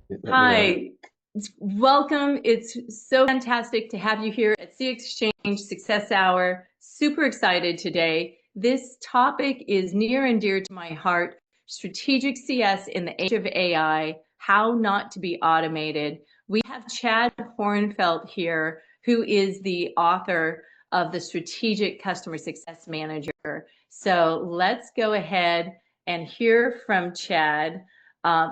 Let me know. Hi, welcome. It's so fantastic to have you here at CxXchange Success Hour. Super excited today. This topic is near and dear to my heart. Strategic CS in the age of AI, how not to be automated. We have Chad Horenfeldt here, who is the author of the Strategic Customer Success Manager. So let's go ahead and hear from Chad.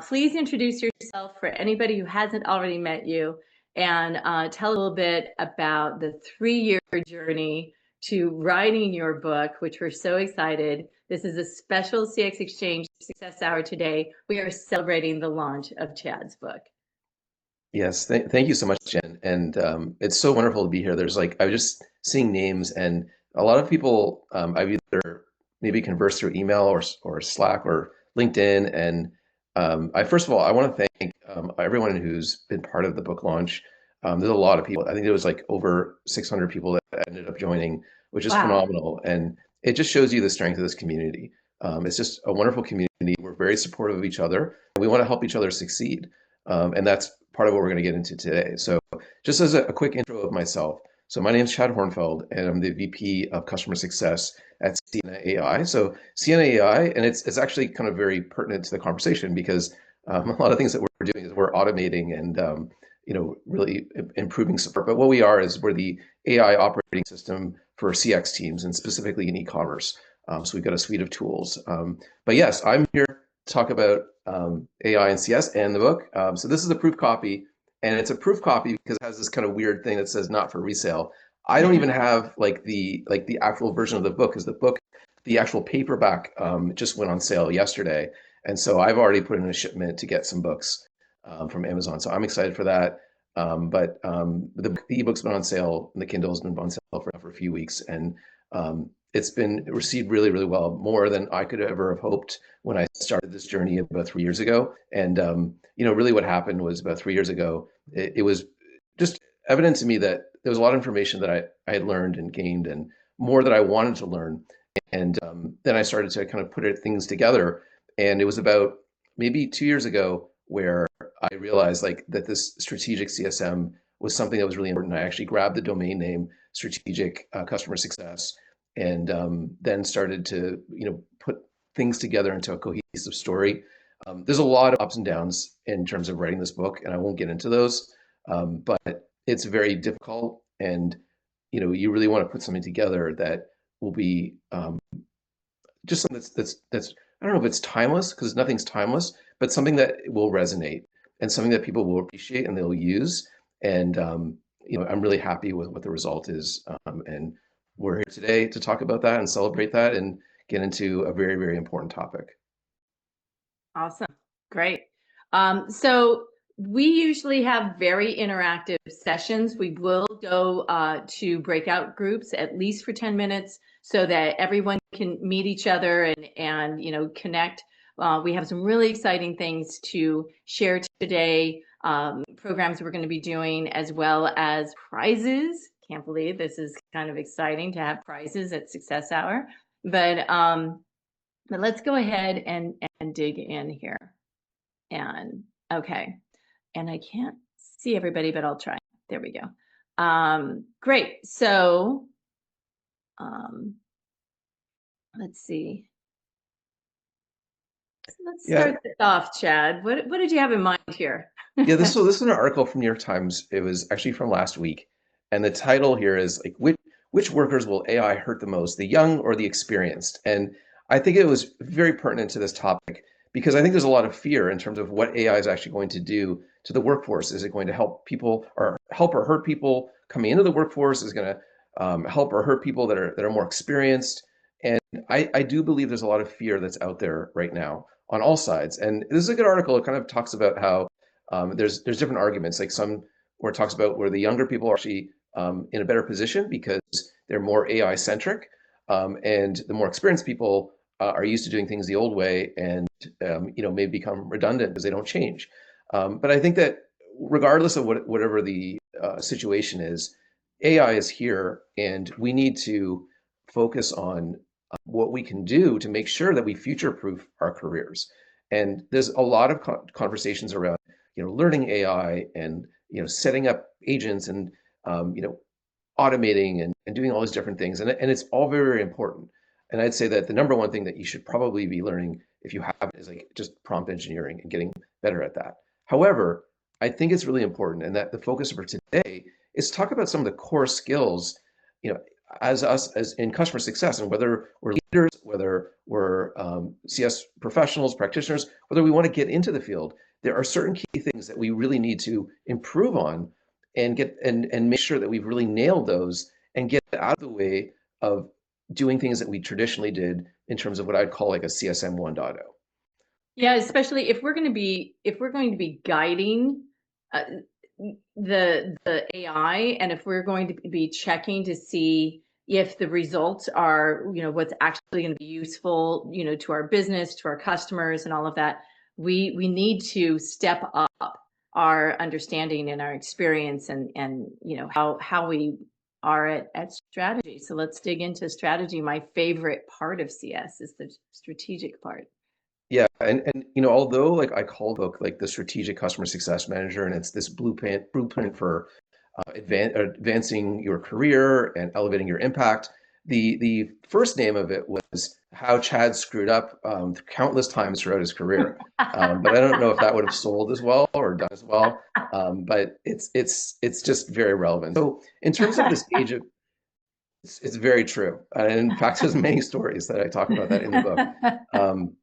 Please introduce yourself for anybody who hasn't already met you, and tell a little bit about the 3-year journey to writing your book, which we're so excited. This is a special CxXchange Success Hour today. We are celebrating the launch of Chad's book. Yes, thank you so much, Jen. And it's so wonderful to be here. I was just seeing names, and a lot of people I've either maybe conversed through email or Slack or LinkedIn. And first of all, I want to thank everyone who's been part of the book launch. There's a lot of people. I think there was like over 600 people that ended up joining, which is Wow. phenomenal. And it just shows you the strength of this community. It's just a wonderful community. We're very supportive of each other, and we want to help each other succeed. And that's part of what we're going to get into today. So just as a quick intro of myself. So my name is Chad Horenfeldt, and I'm the VP of Customer Success at Siena AI. So Siena AI, and it's actually kind of very pertinent to the conversation because a lot of things that we're doing is we're automating and really improving support. But what we are is we're the AI operating system for CX teams, and specifically in e-commerce. So we've got a suite of tools. But yes, I'm here to talk about AI and CS and the book. So this is a proof copy, and it's a proof copy because it has this kind of weird thing that says not for resale. I don't even have the actual version of the book, because the actual paperback just went on sale yesterday, and so I've already put in a shipment to get some books from Amazon. So I'm excited for that. But the ebook's been on sale, and the Kindle's been on sale for a few weeks, and it's been received really, really well, more than I could ever have hoped when I started this journey about 3 years ago. And really what happened was about 3 years ago, it was just evident to me that there was a lot of information that I had learned and gained, and more that I wanted to learn. And then I started to kind of put things together. And it was about maybe 2 years ago where I realized that this strategic CSM was something that was really important. I actually grabbed the domain name Strategic Customer Success, and then started to put things together into a cohesive story. There's a lot of ups and downs in terms of writing this book, and I won't get into those. But it's very difficult, and you really want to put something together that will be just something that's I don't know if it's timeless, because nothing's timeless, but something that will resonate and something that people will appreciate and they'll use. And I'm really happy with what the result is. And we're here today to talk about that and celebrate that and get into a very, very important topic. Awesome. Great. So we usually have very interactive sessions. We will go to breakout groups at least for 10 minutes so that everyone can meet each other and connect. We have some really exciting things to share today, programs we're going to be doing, as well as prizes. Can't believe this is kind of exciting to have prizes at Success Hour. But let's go ahead and dig in here. And okay, and I can't see everybody, but I'll try. There we go. Great. So let's see. Let's start this off, Chad. What did you have in mind here? Yeah, this is an article from New York Times. It was actually from last week, and the title here is like which workers will AI hurt the most, the young or the experienced? And I think it was very pertinent to this topic because I think there's a lot of fear in terms of what AI is actually going to do to the workforce. Is it going to help people or help or hurt people coming into the workforce? Is it going to help or hurt people that are more experienced? And I do believe there's a lot of fear that's out there right now on all sides. And this is a good article. It kind of talks about how there's different arguments, like some where it talks about where the younger people are actually in a better position because they're more AI centric, and the more experienced people are used to doing things the old way, and may become redundant because they don't change. But I think that regardless of whatever the situation is, AI is here, and we need to focus on what we can do to make sure that we future-proof our careers. And there's a lot of conversations around learning AI and setting up agents and automating and doing all these different things. And it's all very, very important. And I'd say that the number one thing that you should probably be learning if you have it is like just prompt engineering and getting better at that. However, I think it's really important and that the focus for today is talk about some of the core skills, as us as in customer success, and whether we're leaders, whether we're CS professionals, practitioners, whether we want to get into the field, there are certain key things that we really need to improve on and get and make sure that we've really nailed those and get out of the way of doing things that we traditionally did in terms of what I'd call like a CSM 1.0. Yeah, especially if we're going to be guiding uh, the AI, and if we're going to be checking to see if the results are, what's actually going to be useful, to our business, to our customers, and all of that, we need to step up our understanding and our experience, and how we are at strategy. So let's dig into strategy. My favorite part of CS is the strategic part. Yeah, and although like I call the book like the strategic customer success manager, and it's this blueprint for advancing your career and elevating your impact. The first name of it was how Chad screwed up countless times throughout his career. But I don't know if that would have sold as well or done as well. But it's just very relevant. So in terms of this age of, it's very true. And in fact, there's many stories that I talk about that in the book. Um,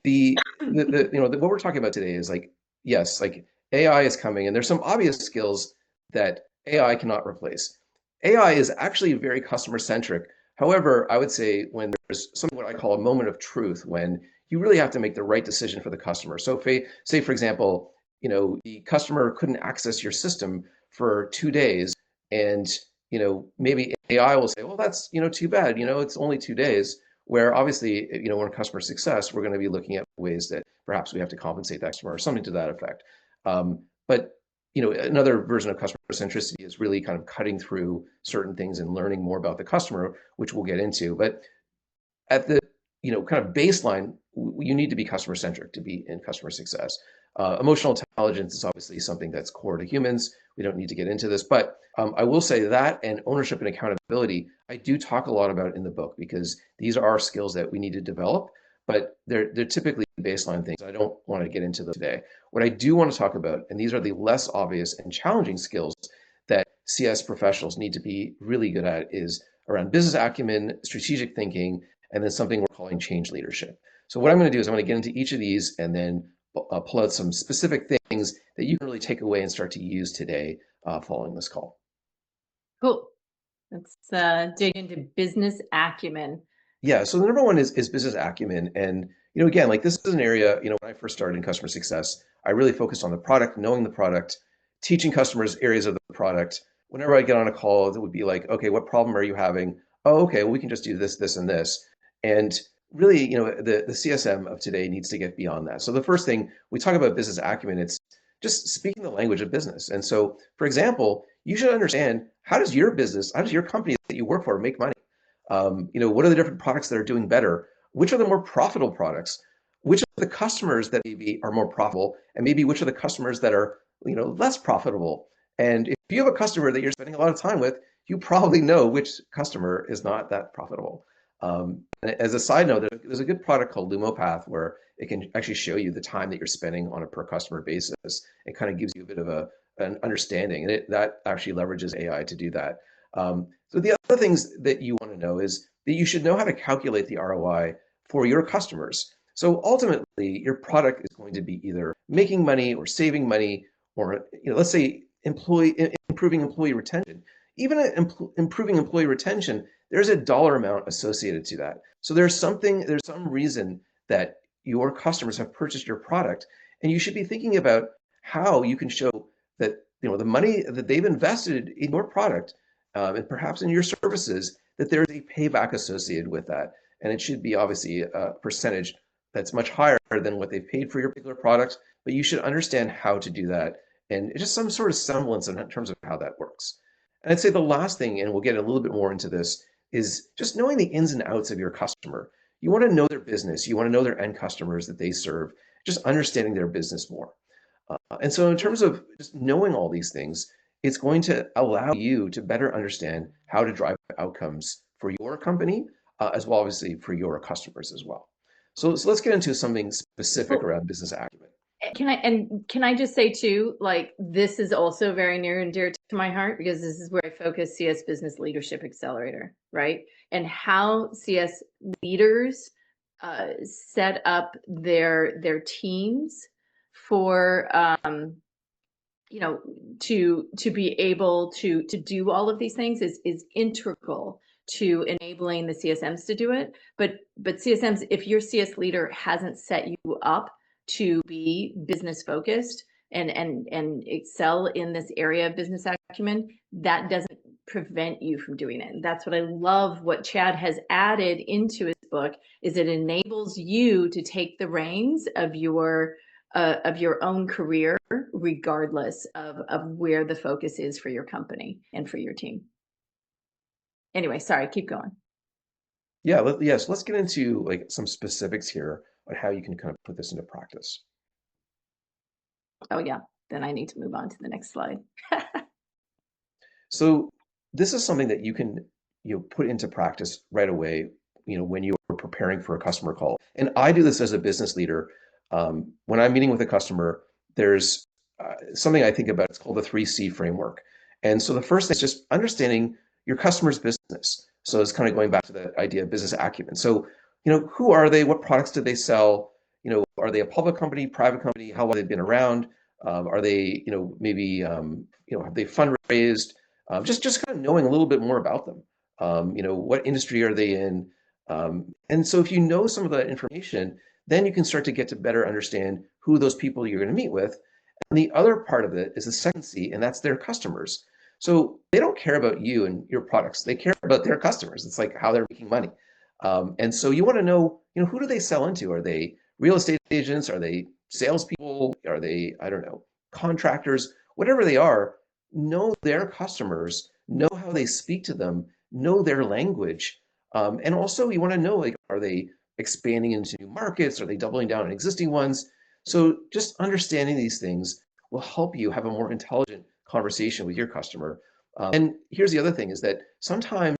what we're talking about today is like, yes, like AI is coming and there's some obvious skills that AI cannot replace. AI is actually very customer centric. However, I would say when there's something what I call a moment of truth, when you really have to make the right decision for the customer. So say for example, the customer couldn't access your system for 2 days, and maybe AI will say, well, that's too bad. It's only 2 days. Where obviously, we're in customer success, we're going to be looking at ways that perhaps we have to compensate the customer or something to that effect. But another version of customer centricity is really kind of cutting through certain things and learning more about the customer, which we'll get into. But at the kind of baseline, you need to be customer centric to be in customer success. Emotional intelligence is obviously something that's core to humans. We don't need to get into this, but I will say that and ownership and accountability, I do talk a lot about in the book because these are skills that we need to develop, but they're typically baseline things. I don't want to get into them today. What I do want to talk about, and these are the less obvious and challenging skills that CS professionals need to be really good at, is around business acumen, strategic thinking, and then something we're calling change leadership. So what I'm going to do is I'm going to get into each of these and then pull out some specific things that you can really take away and start to use today following this call. Cool. Let's dig into business acumen. Yeah, so the number one is business acumen. And again, like this is an area, when I first started in customer success, I really focused on the product, knowing the product, teaching customers areas of the product. Whenever I get on a call, it would be like, okay, what problem are you having? Oh, okay, well, we can just do this, this, and this. And really, the CSM of today needs to get beyond that. So the first thing we talk about business acumen, it's just speaking the language of business. And so, for example, you should understand, how does your business, how does your company that you work for make money? What are the different products that are doing better? Which are the more profitable products? Which are the customers that maybe are more profitable, and maybe which are the customers that are, less profitable? And if you have a customer that you're spending a lot of time with, you probably know which customer is not that profitable. And as a side note, there's a good product called LumoPath where it can actually show you the time that you're spending on a per customer basis. It kind of gives you a bit of an understanding, and that actually leverages AI to do that. So the other things that you want to know is that you should know how to calculate the ROI for your customers. So ultimately, your product is going to be either making money or saving money, or let's say improving employee retention. Even improving employee retention, there's a dollar amount associated to that. So there's some reason that your customers have purchased your product, and you should be thinking about how you can show that the money that they've invested in your product and perhaps in your services, that there's a payback associated with that. And it should be obviously a percentage that's much higher than what they've paid for your particular product, but you should understand how to do that and just some sort of semblance in terms of how that works. And I'd say the last thing, and we'll get a little bit more into this, is just knowing the ins and outs of your customer. You want to know their business. You want to know their end customers that they serve, just understanding their business more. And so in terms of just knowing all these things, it's going to allow you to better understand how to drive outcomes for your company, as well, obviously, for your customers as well. So let's get into something specific Well, around business acumen. can I just say too, like, this is also very near and dear to my heart because this is where I focus CS Business Leadership Accelerator, right? And how CS leaders set up their teams for you know, to be able to do all of these things is integral to enabling the CSMs to do it. But CSMs, if your CS leader hasn't set you up to be business focused and excel in this area of business acumen, that doesn't prevent you from doing it. And that's what I love what Chad has added into his book is it enables you to take the reins of your own career, regardless of where the focus is for your company and for your team. Anyway, sorry, keep going. Yeah, yes, let's get into like some specifics here on how you can kind of put this into practice. Oh yeah, then I need to move on to the next slide. So this is something that you can put into practice right away, when you're preparing for a customer call. And I do this as a business leader. When I'm meeting with a customer, there's something I think about. It's called the 3C framework. And so the first thing is just understanding your customer's business. So it's kind of going back to the idea of business acumen. So, who are they? What products do they sell? Are they a public company, private company? How long have they been around? Are they, maybe, have they fundraised? Just kind of knowing a little bit more about them. What industry are they in? And so if you know some of that information, then you can start to get to better understand who those people you're going to meet with. And the other part of it is the second C, and that's their customers. So they don't care about you and your products. They care about their customers. It's like how they're making money. And so you want to know, who do they sell into? Are they real estate agents? Are they salespeople? Are they, I don't know, contractors? Whatever they are, know their customers, know how they speak to them, know their language. And also you want to know, like, are they expanding into new markets? Are they doubling down on existing ones? So just understanding these things will help you have a more intelligent conversation with your customer. And here's the other thing is that sometimes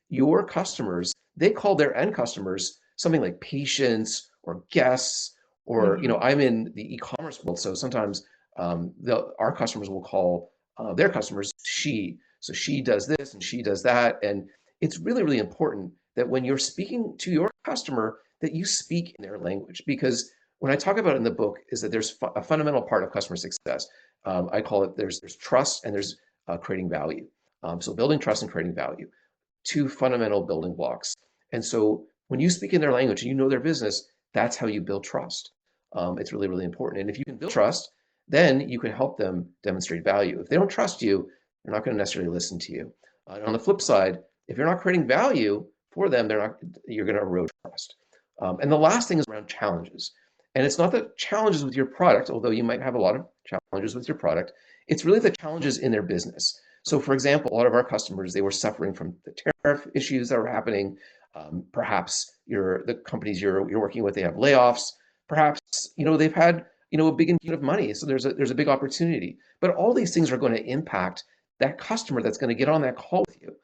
your customers, they call their end customers something like patients or guests, or, I'm in the e-commerce world. So sometimes our customers will call their customers she. So she does this and she does that. And it's really, really important that when you're speaking to your customer, that you speak in their language. Because when I talk about it in the book, is that there's a fundamental part of customer success. I call it there's trust and there's creating value. So building trust and creating value, two fundamental building blocks. And so when you speak in their language and you know their business, that's how you build trust. It's really, really important. And if you can build trust, then you can help them demonstrate value. If they don't trust you, they're not going to necessarily listen to you. And on the flip side, if you're not creating value for them, you're going to erode trust. And the last thing is around challenges. And it's not the challenges with your product, although you might have a lot of challenges with your product. It's really the challenges in their business. So for example, a lot of our customers, they were suffering from the tariff issues that were happening. Perhaps the companies you're working with, they have layoffs. Perhaps, they've had, a big infusion of money. So there's a big opportunity. But all these things are going to impact that customer that's going to get on that call with you.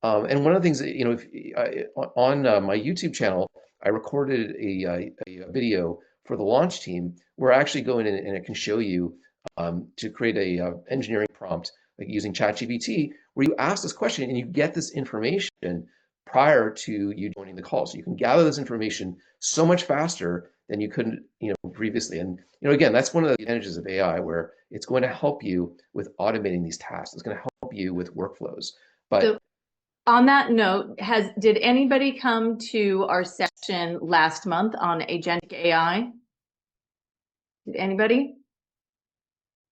And one of the things that, on my YouTube channel, I recorded a video for the launch team where I actually go in and it can show you to create a engineering prompt, like using ChatGPT, where you ask this question and you get this information prior to you joining the call. So you can gather this information so much faster than you couldn't, previously. And, again, that's one of the advantages of AI, where it's going to help you with automating these tasks. It's going to help you with workflows. But So on that note, did anybody come to our session last month on agentic AI? Did anybody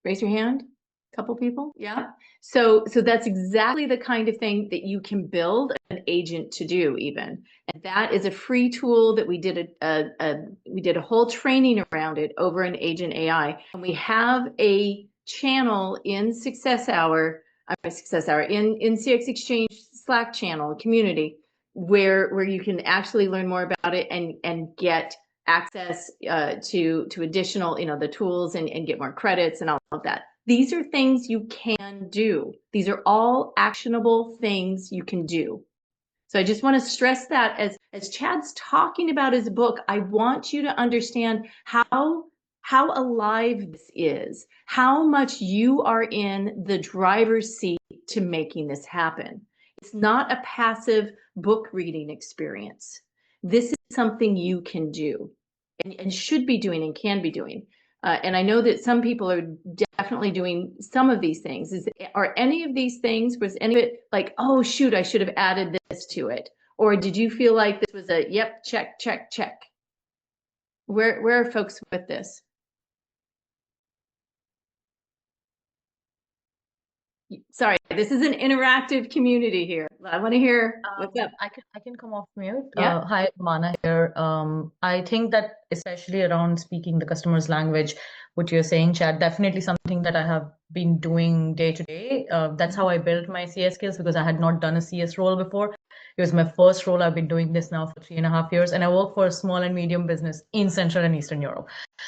raise your hand? A couple people? Yeah. So that's exactly the kind of thing that you can build an agent to do even. And that is a free tool that we did a whole training around it over in Agent AI. And we have a channel in Success Hour in CxXchange Slack channel community where you can actually learn more about it and get access to additional, the tools and get more credits and all of that. These are things you can do. These are all actionable things you can do. So I just want to stress that as Chad's talking about his book, I want you to understand how alive this is, how much you are in the driver's seat to making this happen. It's not a passive book reading experience. This is something you can do and should be doing and can be doing. And I know that some people are definitely doing some of these things. Are any of these things, was any of it like, oh, shoot, I should have added this to it? Or did you feel like this was a, yep, check, check, check? Where are folks with this? Sorry, this is an interactive community here. I want to hear what's up. I can come off mute. Yeah. Hi, Mana here. I think that especially around speaking the customer's language, what you're saying, Chad, definitely something that I have been doing day to day. That's how I built my CS skills because I had not done a CS role before. It was my first role. I've been doing this now for 3.5 years, and I work for a small and medium business in Central and Eastern Europe.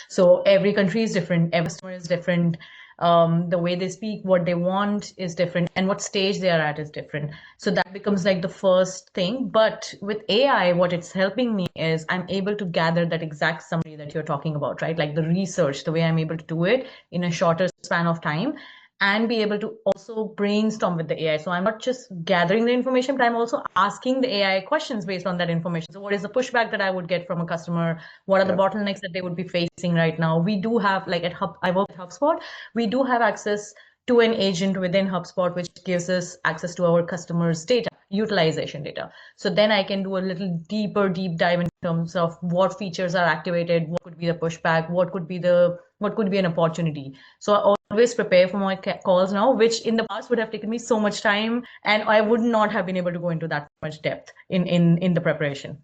So every country is different, every customer is different. The way they speak, what they want is different, and what stage they are at is different. So that becomes like the first thing. But with AI, what it's helping me is I'm able to gather that exact summary that you're talking about, right? Like the research, the way I'm able to do it in a shorter span of time and be able to also brainstorm with the AI. So I'm not just gathering the information, but I'm also asking the AI questions based on that information. So what is the pushback that I would get from a customer? What are the bottlenecks that they would be facing right now? We do have, like I work at HubSpot, we do have access to an agent within HubSpot, which gives us access to our customers' data, utilization data. So then I can do a little deep dive in terms of what features are activated, what could be the pushback, what could be an opportunity. So I always prepare for my calls now, which in the past would have taken me so much time, and I would not have been able to go into that much depth in the preparation.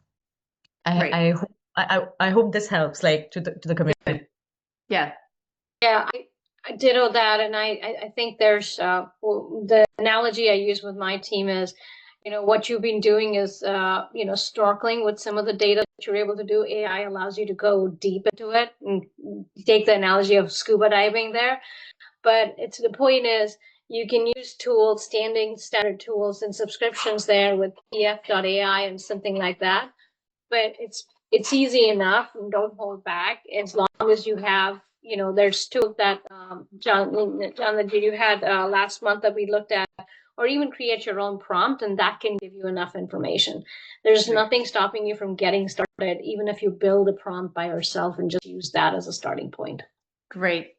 I hope this helps, like, to the community. Yeah. Yeah, I ditto that, and I think there's the analogy I use with my team is, what you've been doing is, snorkeling with some of the data that you're able to do. AI allows you to go deep into it, and take the analogy of scuba diving there. But the point is, you can use tools, standard tools and subscriptions there with pf.ai and something like that. But it's easy enough, and don't hold back as long as you have, there's tools that John, that you had last month that we looked at, or even create your own prompt, and that can give you enough information. There's nothing stopping you from getting started, even if you build a prompt by yourself and just use that as a starting point. Great.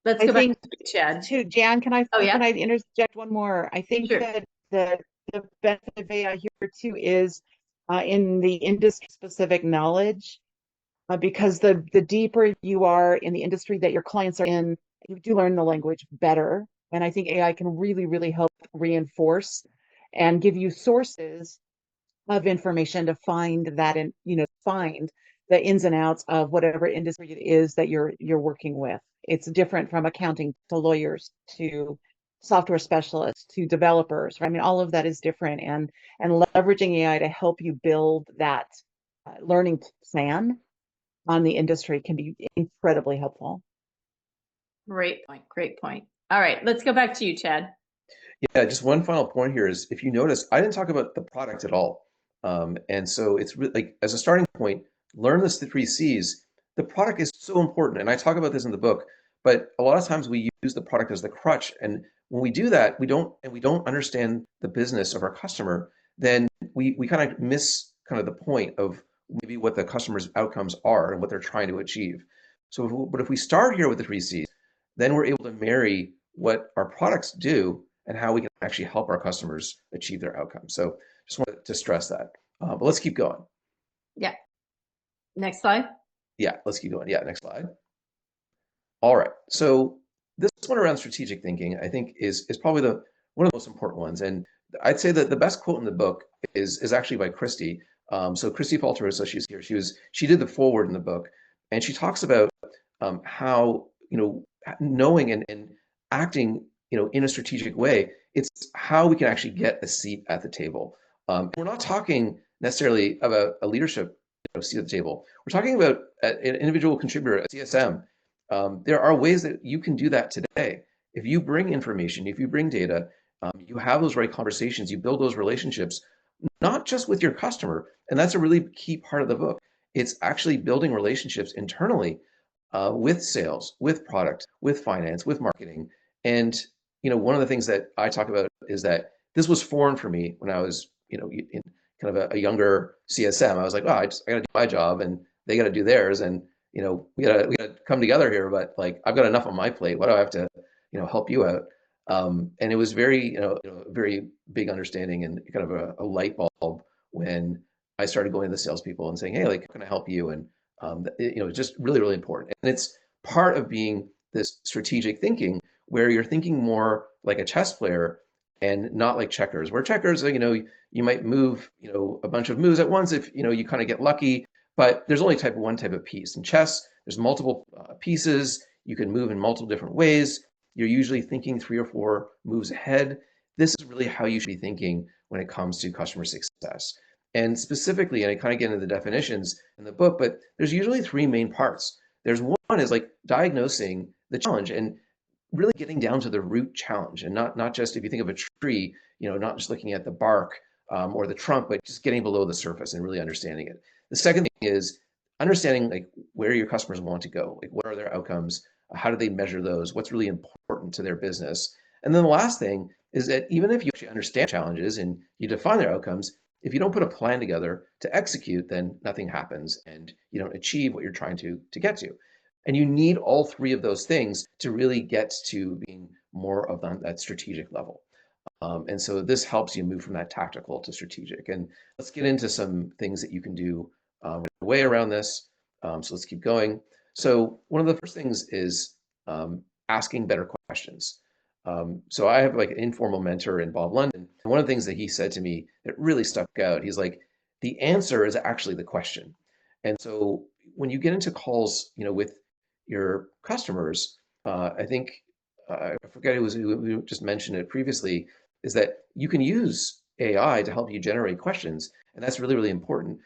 Let's go back to Chad. Jan, can I interject one more? I think Sure. that the benefit of AI here too is in the industry specific knowledge, because the deeper you are in the industry that your clients are in, you do learn the language better. And I think AI can really, really help reinforce and give you sources of information to find that, and find the ins and outs of whatever industry it is that you're working with. It's different from accounting to lawyers to software specialists to developers. Right? I mean, all of that is different, and leveraging AI to help you build that learning plan on the industry can be incredibly helpful. Great point. Great point. All right, let's go back to you, Chad. Yeah, just one final point here is, if you notice, I didn't talk about the product at all. And so it's really, like, as a starting point, learn this, the 3 Cs. The product is so important, and I talk about this in the book, but a lot of times we use the product as the crutch. And when we do that, we don't understand the business of our customer, then we kind of miss kind of the point of maybe what the customer's outcomes are and what they're trying to achieve. But if we start here with the 3 Cs, then we're able to marry what our products do and how we can actually help our customers achieve their outcomes. So just wanted to stress that. But let's keep going. Yeah. Next slide. Yeah, let's keep going. Yeah, next slide. All right. So this one around strategic thinking, I think, is probably one of the most important ones. And I'd say that the best quote in the book is actually by Christy. So Christy Falterosa, she's here. She did the foreword in the book, and she talks about how, knowing and acting, in a strategic way, it's how we can actually get a seat at the table. We're not talking necessarily about a leadership seat at the table. We're talking about an individual contributor, a CSM. There are ways that you can do that today. If you bring information, if you bring data, you have those right conversations, you build those relationships, not just with your customer. And that's a really key part of the book. It's actually building relationships internally with sales, with product, with finance, with marketing. And one of the things that I talk about is that this was foreign for me when I was, in kind of a younger CSM. I was like, oh, I got to do my job, and they got to do theirs, and we gotta come together here. But like, I've got enough on my plate. Why do I have to, help you out? And it was very, very big understanding and kind of a light bulb when I started going to the salespeople and saying, hey, like, how can I help you? And it's just really, really important. And it's part of being this strategic thinking where you're thinking more like a chess player and not like checkers, where checkers, you might move, a bunch of moves at once if, you kind of get lucky, but there's only one type of piece. In chess, there's multiple pieces. You can move in multiple different ways. You're usually thinking 3 or 4 moves ahead. This is really how you should be thinking when it comes to customer success. And specifically, and I kind of get into the definitions in the book, but there's usually 3 main parts. There's one is like diagnosing the challenge and really getting down to the root challenge, and not just, if you think of a tree, not just looking at the bark or the trunk, but just getting below the surface and really understanding it. The second thing is understanding like where your customers want to go, like what are their outcomes, how do they measure those, what's really important to their business. And then the last thing is that even if you actually understand challenges and you define their outcomes, if you don't put a plan together to execute, then nothing happens and you don't achieve what you're trying to get to. And you need all 3 of those things to really get to being more of that strategic level. And so this helps you move from that tactical to strategic. And let's get into some things that you can do right away around this. So let's keep going. So one of the first things is asking better questions. So I have like an informal mentor in Bob London. And one of the things that he said to me that really stuck out, he's like, the answer is actually the question. And so when you get into calls, with your customers, I think, I forget who just mentioned it previously, is that you can use AI to help you generate questions. And that's really, really important.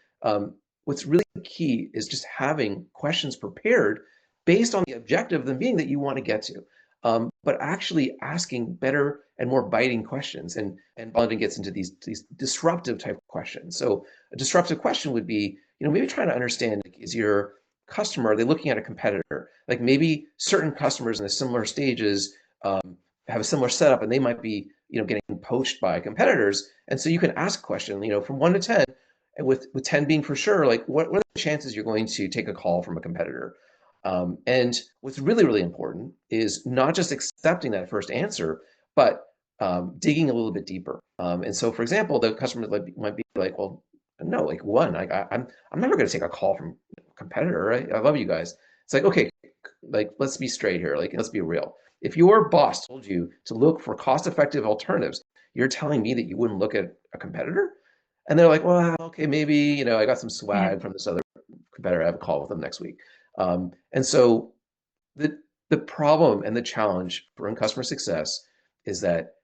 What's really key is just having questions prepared based on the objective of them being that you want to get to. But actually asking better and more biting questions. And Bonding gets into these disruptive type questions. So a disruptive question would be, maybe trying to understand, like, is your customer, are they looking at a competitor? Like maybe certain customers in the similar stages have a similar setup, and they might be, getting poached by competitors. And so you can ask a question, from 1 to 10, and with 10 being for sure, like what are the chances you're going to take a call from a competitor? And what's really, really important is not just accepting that first answer, but digging a little bit deeper. And so, for example, the customer might be like, well, no, like 1, I'm never going to take a call from a competitor, right? I love you guys. It's like, okay, like, let's be straight here. Like, let's be real. If your boss told you to look for cost-effective alternatives, you're telling me that you wouldn't look at a competitor? And they're like, well, okay, maybe, I got some swag from this other competitor. I have a call with them next week. And so the problem and the challenge for in customer success is that,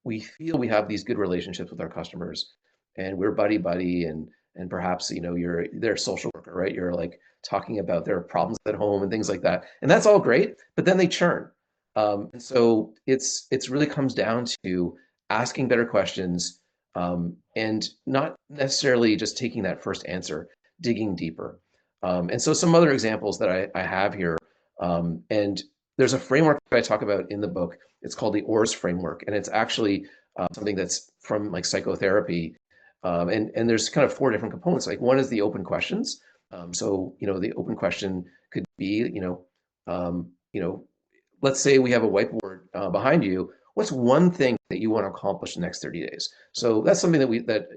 we feel we have these good relationships with our customers, and we're buddy, and perhaps, you're their social worker, right? You're like talking about their problems at home and things like that. And that's all great, but then they churn. And so it's really comes down to asking better questions, and not necessarily just taking that first answer, digging deeper. And so some other examples that I have here, and there's a framework that I talk about in the book. It's called the ORS framework, and it's actually something that's from like psychotherapy. And there's kind of 4 different components. Like one is the open questions. So the open question could be, let's say we have a whiteboard behind you. What's one thing that you want to accomplish in the next 30 days? So that's something that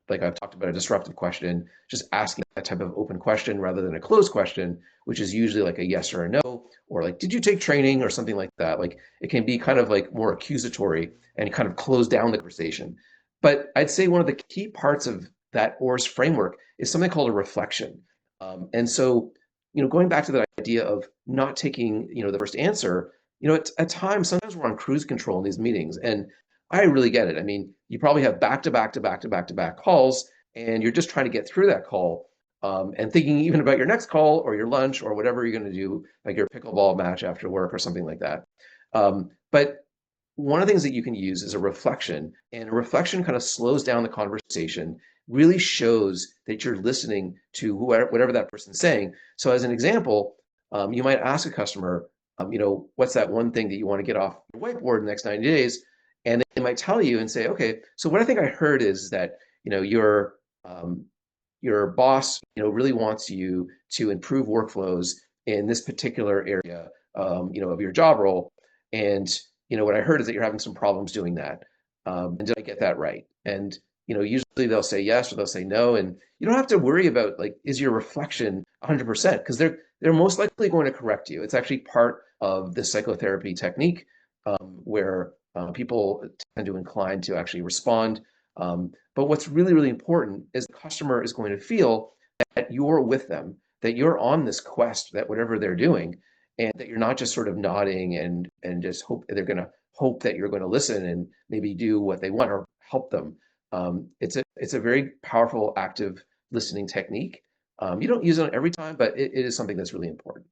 like I've talked about, a disruptive question, just asking that type of open question rather than a closed question, which is usually like a yes or a no, or like, did you take training or something like that? Like it can be kind of like more accusatory and kind of close down the conversation. But I'd say one of the key parts of that ORS framework is something called a reflection. And so, going back to that idea of not taking, the first answer, at times, sometimes we're on cruise control in these meetings, and I really get it. I mean, you probably have back to back to back to back to back calls, and you're just trying to get through that call. and thinking even about your next call or your lunch or whatever you're going to do, like your pickleball match after work or something like that. But one of the things that you can use is a reflection, and a reflection kind of slows down the conversation, really shows that you're listening to whatever that person's saying. So as an example, you might ask a customer, what's that one thing that you want to get off your whiteboard in the next 90 days? And they might tell you and say, okay, so what I think I heard is that, your boss, really wants you to improve workflows in this particular area, of your job role. And what I heard is that you're having some problems doing that. And did I get that right? And usually they'll say yes or they'll say no, and you don't have to worry about like is your reflection 100% because they're most likely going to correct you. It's actually part of the psychotherapy technique where people tend to incline to actually respond. But what's really, really important is the customer is going to feel that you're with them, that you're on this quest, that whatever they're doing, and that you're not just sort of nodding and just hope they're going to hope that you're going to listen and maybe do what they want or help them. It's a very powerful, active listening technique. You don't use it every time, but it is something that's really important.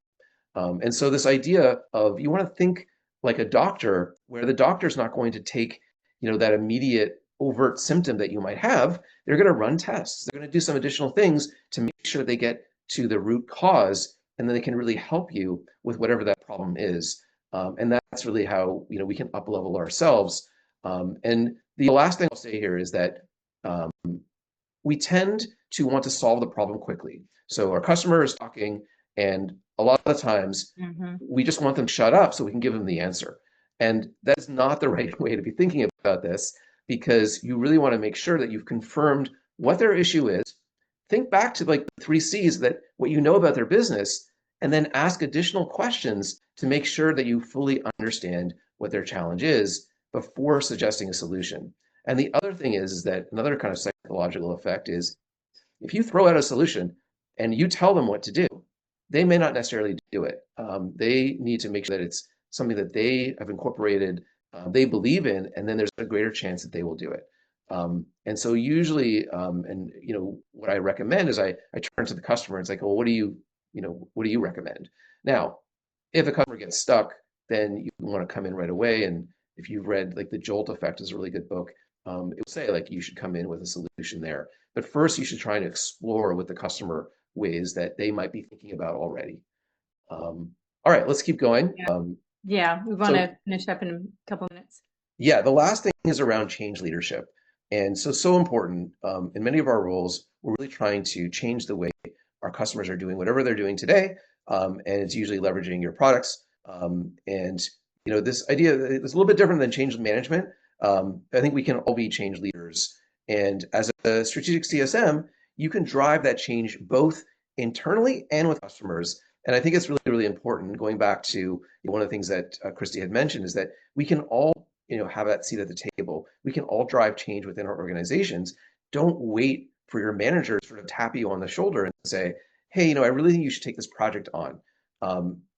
And so this idea of you want to think like a doctor, where the doctor's not going to take, that immediate overt symptom that you might have. They're going to run tests. They're going to do some additional things to make sure they get to the root cause, and then they can really help you with whatever that problem is. And that's really how we can up level ourselves. And the last thing I'll say here is that um, we tend to want to solve the problem quickly. So our customer is talking, and a lot of the times we just want them to shut up so we can give them the answer. And that is not the right way to be thinking about this, because you really want to make sure that you've confirmed what their issue is. Think back to like the 3 C's, that what you know about their business, and then ask additional questions to make sure that you fully understand what their challenge is before suggesting a solution. And the other thing is that another kind of psychological effect is if you throw out a solution and you tell them what to do, they may not necessarily do it. They need to make sure that it's something that they have incorporated, they believe in, and then there's a greater chance that they will do it. And so usually, and what I recommend is I turn to the customer and it's like, well, what do you recommend? Now, if a customer gets stuck, then you want to come in right away. And if you've read like The Jolt Effect is a really good book, it will say like you should come in with a solution there. But first, you should try and explore with the customer ways that they might be thinking about already. All right, let's keep going. Yeah, we want to finish up in a couple of minutes. Yeah, the last thing is around change leadership. And so important. In many of our roles, we're really trying to change the way our customers are doing whatever they're doing today. And it's usually leveraging your products. And this idea is a little bit different than change management. I think we can all be change leaders. And as a strategic CSM, you can drive that change both internally and with customers. And I think it's really, really important, going back to one of the things that Christy had mentioned, is that we can all have that seat at the table. We can all drive change within our organizations. Don't wait for your manager to sort of tap you on the shoulder and say, hey, I really think you should take this project on.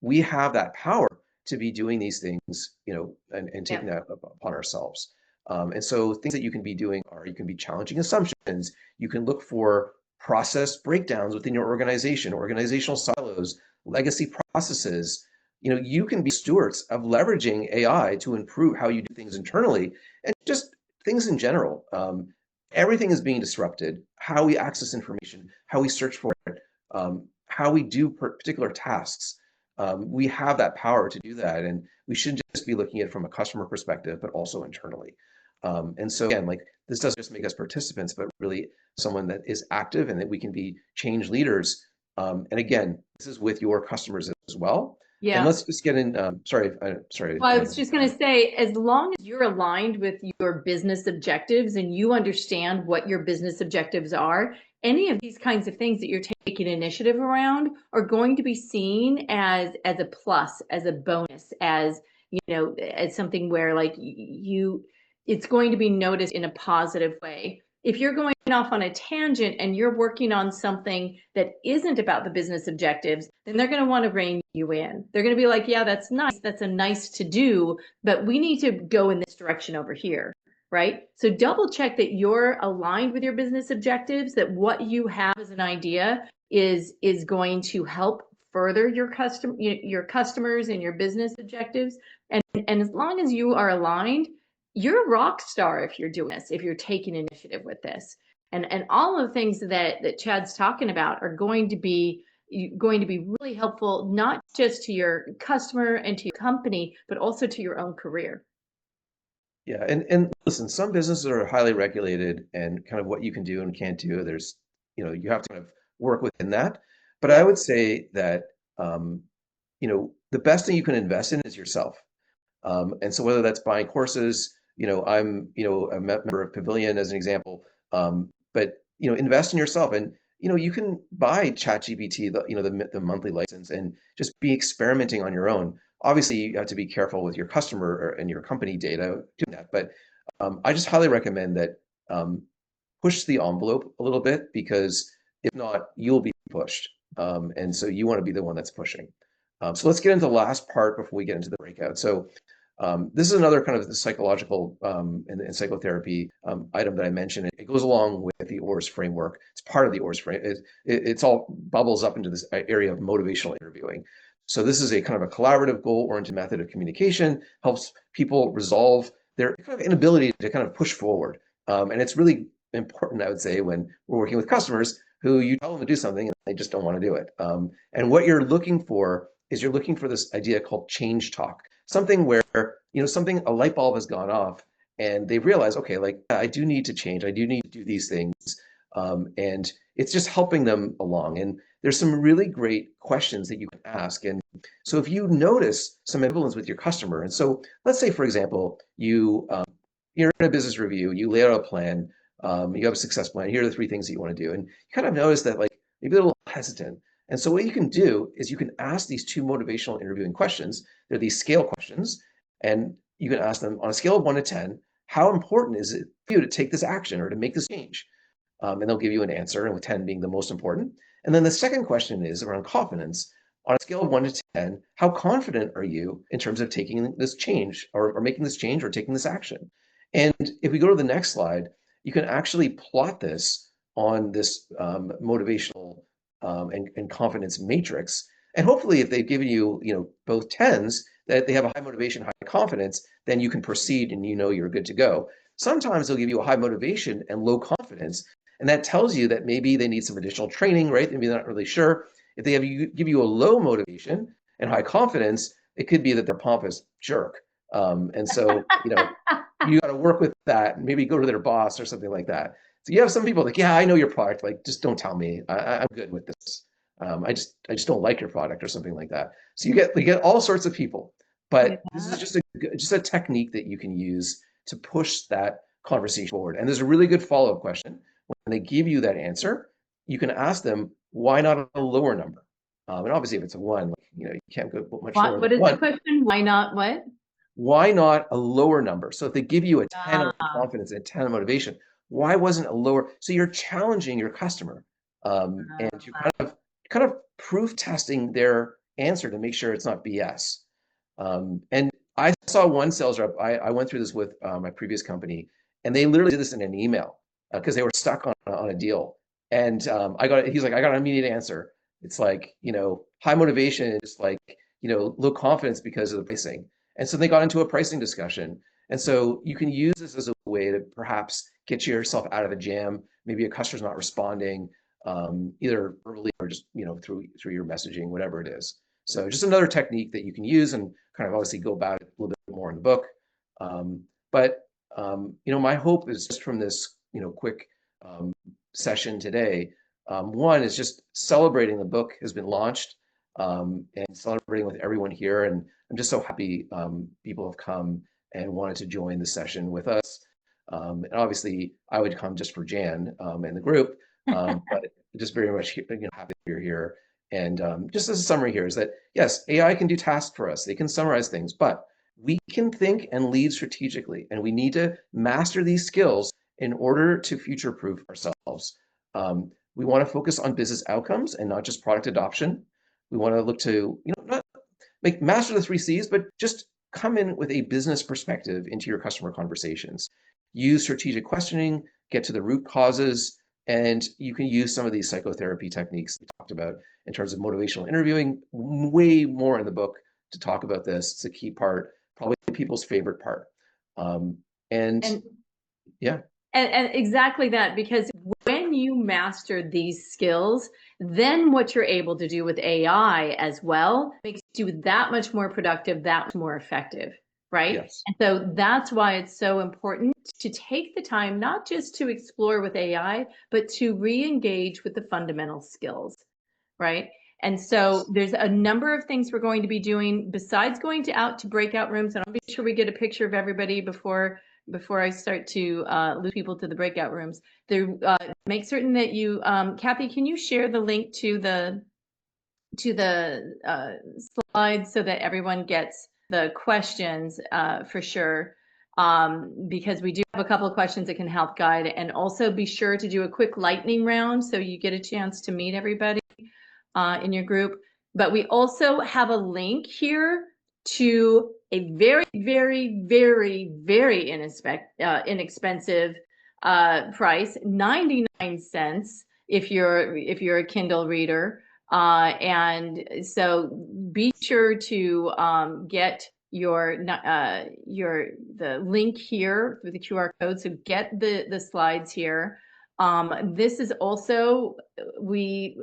We have that power to be doing these things, and taking that upon ourselves. And so things that you can be doing are, you can be challenging assumptions. You can look for process breakdowns within your organization, organizational silos, legacy processes. You can be stewards of leveraging AI to improve how you do things internally and just things in general. Everything is being disrupted. How we access information, how we search for it, how we do particular tasks. We have that power to do that, and we shouldn't just be looking at it from a customer perspective, but also internally. And so again, like this doesn't just make us participants, but really someone that is active and that we can be change leaders. And again, this is with your customers as well. Yeah. And let's just get in. Sorry. Well, I was just going to say, as long as you're aligned with your business objectives and you understand what your business objectives are, any of these kinds of things that you're taking initiative around are going to be seen as a plus, as a bonus, as as something where like it's going to be noticed in a positive way. If you're going off on a tangent and you're working on something that isn't about the business objectives, then they're going to want to rein you in. They're going to be like, yeah, that's nice. That's a nice to do, but we need to go in this direction over here, right? So double check that you're aligned with your business objectives, that what you have as an idea is going to help further your customers and your business objectives. And as long as you are aligned, you're a rock star if you're doing this, if you're taking initiative with this. And all of the things that Chad's talking about are going to be really helpful, not just to your customer and to your company, but also to your own career. Yeah, and listen, some businesses are highly regulated and kind of what you can do and can't do. There's, you have to kind of work within that. But I would say that, um, the best thing you can invest in is yourself. And so whether that's buying courses, I'm, a member of Pavilion as an example, but, invest in yourself and, you can buy ChatGPT, the monthly license and just be experimenting on your own. Obviously, you have to be careful with your customer and your company data doing that. But I just highly recommend that push the envelope a little bit because if not, you'll be pushed. And so you want to be the one that's pushing. So let's get into the last part before we get into the breakout. So this is another kind of the psychological and psychotherapy item that I mentioned. It goes along with the OARS framework. It's part of the OARS framework. It's all bubbles up into this area of motivational interviewing. So this is a kind of a collaborative, goal-oriented method of communication, helps people resolve their kind of inability to kind of push forward. And it's really important, I would say, when we're working with customers who you tell them to do something and they just don't want to do it. And what you're looking for is you're looking for this idea called change talk, something where, a light bulb has gone off and they realize, okay, like I do need to change. I do need to do these things. And it's just helping them along. And there's some really great questions that you can ask. And so if you notice some ambivalence with your customer, and so let's say, for example, you're in a business review, you lay out a plan, you have a success plan, here are the three things that you want to do. And you kind of notice that like maybe they're a little hesitant. And so what you can do is you can ask these two motivational interviewing questions. They're these scale questions, and you can ask them on a scale of 1 to 10, how important is it for you to take this action or to make this change? And they'll give you an answer, and with 10 being the most important. And then the second question is around confidence. On a scale of 1 to 10, how confident are you in terms of taking this change or making this change or taking this action? And if we go to the next slide, you can actually plot this on this motivational and confidence matrix. And hopefully, if they've given you, both 10s, that they have a high motivation, high confidence, then you can proceed and you're good to go. Sometimes they'll give you a high motivation and low confidence, and that tells you that maybe they need some additional training, right? Maybe they're not really sure. If they give you a low motivation and high confidence, it could be that they're a pompous jerk. And so, you got to work with that. Maybe go to their boss or something like that. So you have some people like, yeah, I know your product. Like, just don't tell me. I'm good with this. I just don't like your product or something like that. So you get all sorts of people. But this is just a technique that you can use to push that conversation forward. And there's a really good follow-up question. When they give you that answer, you can ask them, why not a lower number? And obviously, if it's a 1, you can't go much lower What than is 1. the question? Why not what? Why not a lower number? So if they give you a 10 of confidence and a 10 of motivation, why wasn't a lower? So you're challenging your customer, and you're kind of proof testing their answer to make sure it's not BS. And I saw one sales rep. I went through this with my previous company, and they literally did this in an email because they were stuck on a deal. And he's like, I got an immediate answer. It's like, high motivation, just like, low confidence because of the pricing. And so they got into a pricing discussion. And so you can use this as a way to perhaps get yourself out of a jam. Maybe a customer's not responding, either verbally or just, through your messaging, whatever it is. So just another technique that you can use and kind of obviously go about it a little bit more in the book. But my hope is just from this, quick session today. One is just celebrating the book has been launched, and celebrating with everyone here. And I'm just so happy people have come and wanted to join the session with us. And obviously, I would come just for Jan and the group, but just very much happy that you're here. And just as a summary here is that, yes, AI can do tasks for us. They can summarize things, but we can think and lead strategically. And we need to master these skills in order to future-proof ourselves. We want to focus on business outcomes and not just product adoption. We want to look to, not master the 3 C's, but just come in with a business perspective into your customer conversations. Use strategic questioning, get to the root causes, And you can use some of these psychotherapy techniques we talked about in terms of motivational interviewing, way more in the book to talk about this. It's a key part, probably people's favorite part. And yeah. And exactly that, because when you master these skills, then what you're able to do with AI as well makes you that much more productive, that much more effective, right? Yes. And so that's why it's so important to take the time, not just to explore with AI, but to re-engage with the fundamental skills, right? And so there's a number of things we're going to be doing besides going out to breakout rooms. And I'll be sure we get a picture of everybody before I start to lose people to the breakout rooms. Make certain that you, Kathy, can you share the link to the slides so that everyone gets the questions for sure? Because we do have a couple of questions that can help guide, and also be sure to do a quick lightning round so you get a chance to meet everybody in your group. But we also have a link here to a very, very, very, very inexpensive price, 99 cents if you're a Kindle reader. And so be sure to get the link here with the QR code. So get the slides here. This is also,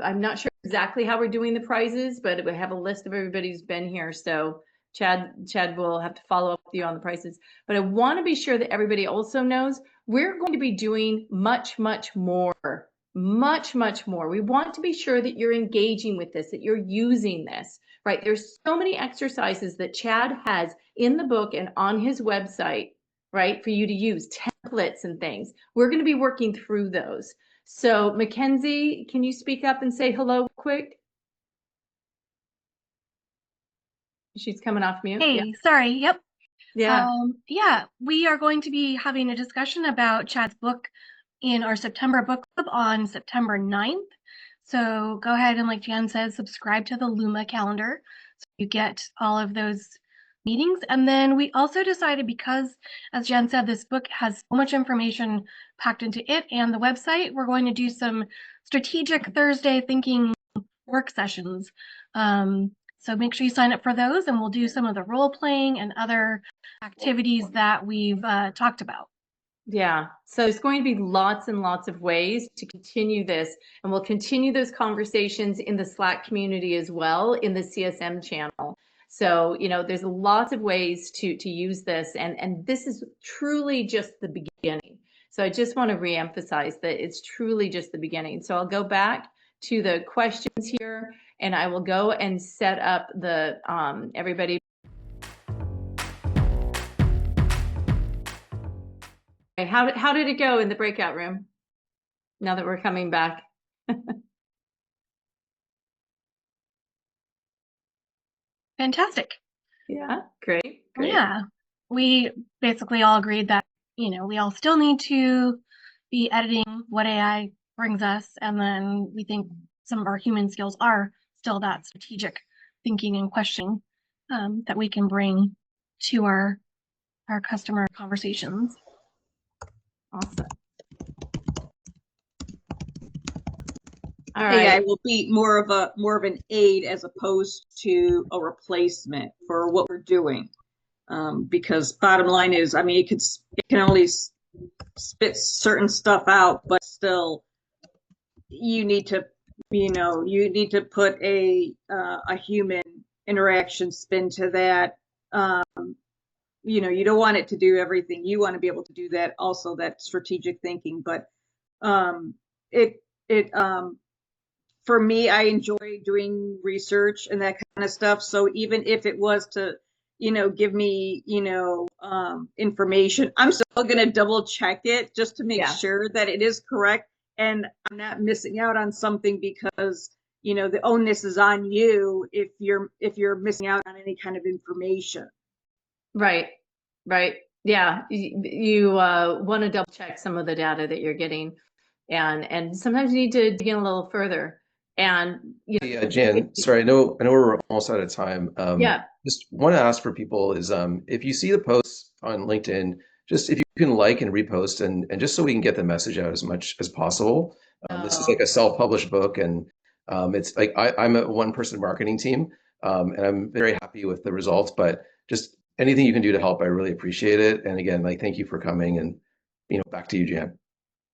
I'm not sure exactly how we're doing the prizes, but we have a list of everybody who's been here. So Chad will have to follow up with you on the prices. But I want to be sure that everybody also knows we're going to be doing much, much more. Much, much more. We want to be sure that you're engaging with this, that you're using this, right? There's so many exercises that Chad has in the book and on his website, right, for you to use, templates and things. We're going to be working through those. So Mackenzie, can you speak up and say hello quick? She's coming off mute. Hey, yeah. Sorry. Yep. Yeah. Yeah, we are going to be having a discussion about Chad's book in our September book club on September 9th. So go ahead and, like Jan said, subscribe to the Luma calendar so you get all of those meetings. And then we also decided, because, as Jan said, this book has so much information packed into it and the website, we're going to do some strategic Thursday thinking work sessions. So make sure you sign up for those, and we'll do some of the role playing and other activities that we've talked about. Yeah, so there's going to be lots and lots of ways to continue this, and we'll continue those conversations in the Slack community as well, in the CSM channel. So, there's lots of ways to use this, and this is truly just the beginning. So I just want to reemphasize that it's truly just the beginning. So I'll go back to the questions here, and I will go and set up the everybody. How did it go in the breakout room now that we're coming back? Fantastic. Yeah, great. Yeah, we basically all agreed that, we all still need to be editing what AI brings us. And then we think some of our human skills are still that strategic thinking and questioning that we can bring to our customer conversations. Awesome. All right. AI will be more of an aid as opposed to a replacement for what we're doing. Because bottom line is, I mean, it can only spit certain stuff out, but still, you need to put a human interaction spin to that. You don't want it to do everything. You want to be able to do that, also that strategic thinking. But for me, I enjoy doing research and that kind of stuff. So even if it was to, give me, information, I'm still going to double check it just to make sure that it is correct and I'm not missing out on something, because, the onus is on you if you're missing out on any kind of information. Right. Yeah. You want to double check some of the data that you're getting, and sometimes you need to dig in a little further. And yeah, Jan, sorry, I know we're almost out of time. Yeah. Just want to ask for people is if you see the posts on LinkedIn, just if you can like and repost, and just so we can get the message out as much as possible. This is like a self-published book, and it's like I'm a one-person marketing team, and I'm very happy with the results. But just anything you can do to help, I really appreciate it. And again, like thank you for coming, and back to you, Jan.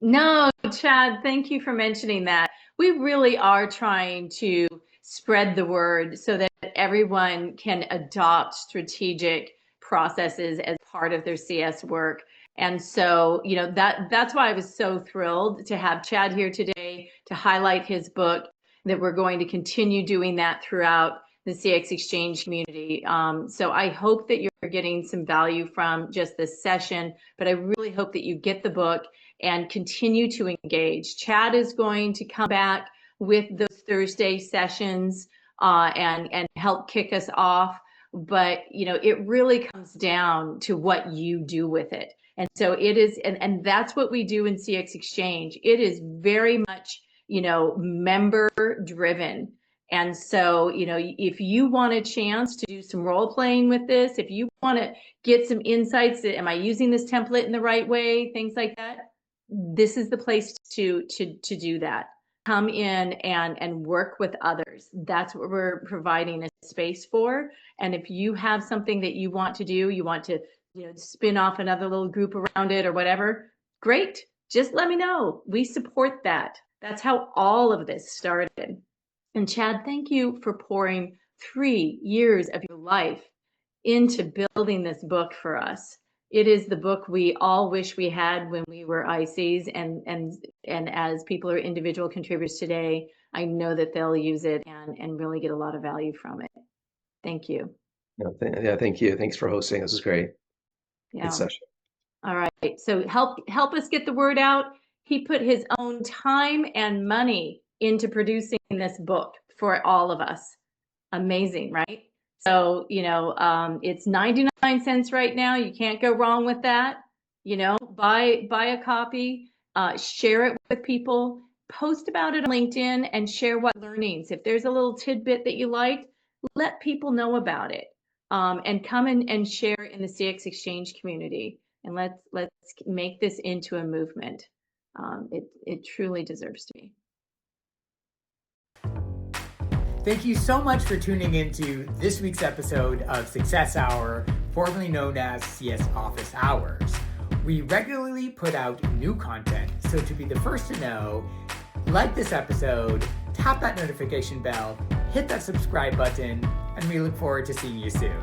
No, Chad, thank you for mentioning that. We really are trying to spread the word so that everyone can adopt strategic processes as part of their CS work. And so, that's why I was so thrilled to have Chad here today to highlight his book, that we're going to continue doing that throughout the CxXchange community. So I hope that you're getting some value from just this session, but I really hope that you get the book and continue to engage. Chad is going to come back with those Thursday sessions and help kick us off. But it really comes down to what you do with it. And so it is, and that's what we do in CxXchange. It is very much, member driven. And so, if you want a chance to do some role playing with this, if you want to get some insights, am I using this template in the right way, things like that, this is the place to do that. Come in and work with others. That's what we're providing a space for. And if you have something that you want to do, you want to spin off another little group around it or whatever, great. Just let me know. We support that. That's how all of this started. And Chad, thank you for pouring 3 years of your life into building this book for us. It is the book we all wish we had when we were ICs, and as people are individual contributors today, I know that they'll use it and really get a lot of value from it. Thank you. Yeah, thank you. Thanks for hosting. This is great. Yeah. Good session. All right. So help us get the word out. He put his own time and money into producing this book for all of us. Amazing, right? So, it's 99 cents right now. You can't go wrong with that. Buy a copy, share it with people, post about it on LinkedIn, and share what learnings. If there's a little tidbit that you liked, let people know about it. And come in and share in the CxXchange community. And let's make this into a movement. It truly deserves to be. Thank you so much for tuning into this week's episode of Success Hour, formerly known as CS Office Hours. We regularly put out new content, so to be the first to know, like this episode, tap that notification bell, hit that subscribe button, and we look forward to seeing you soon.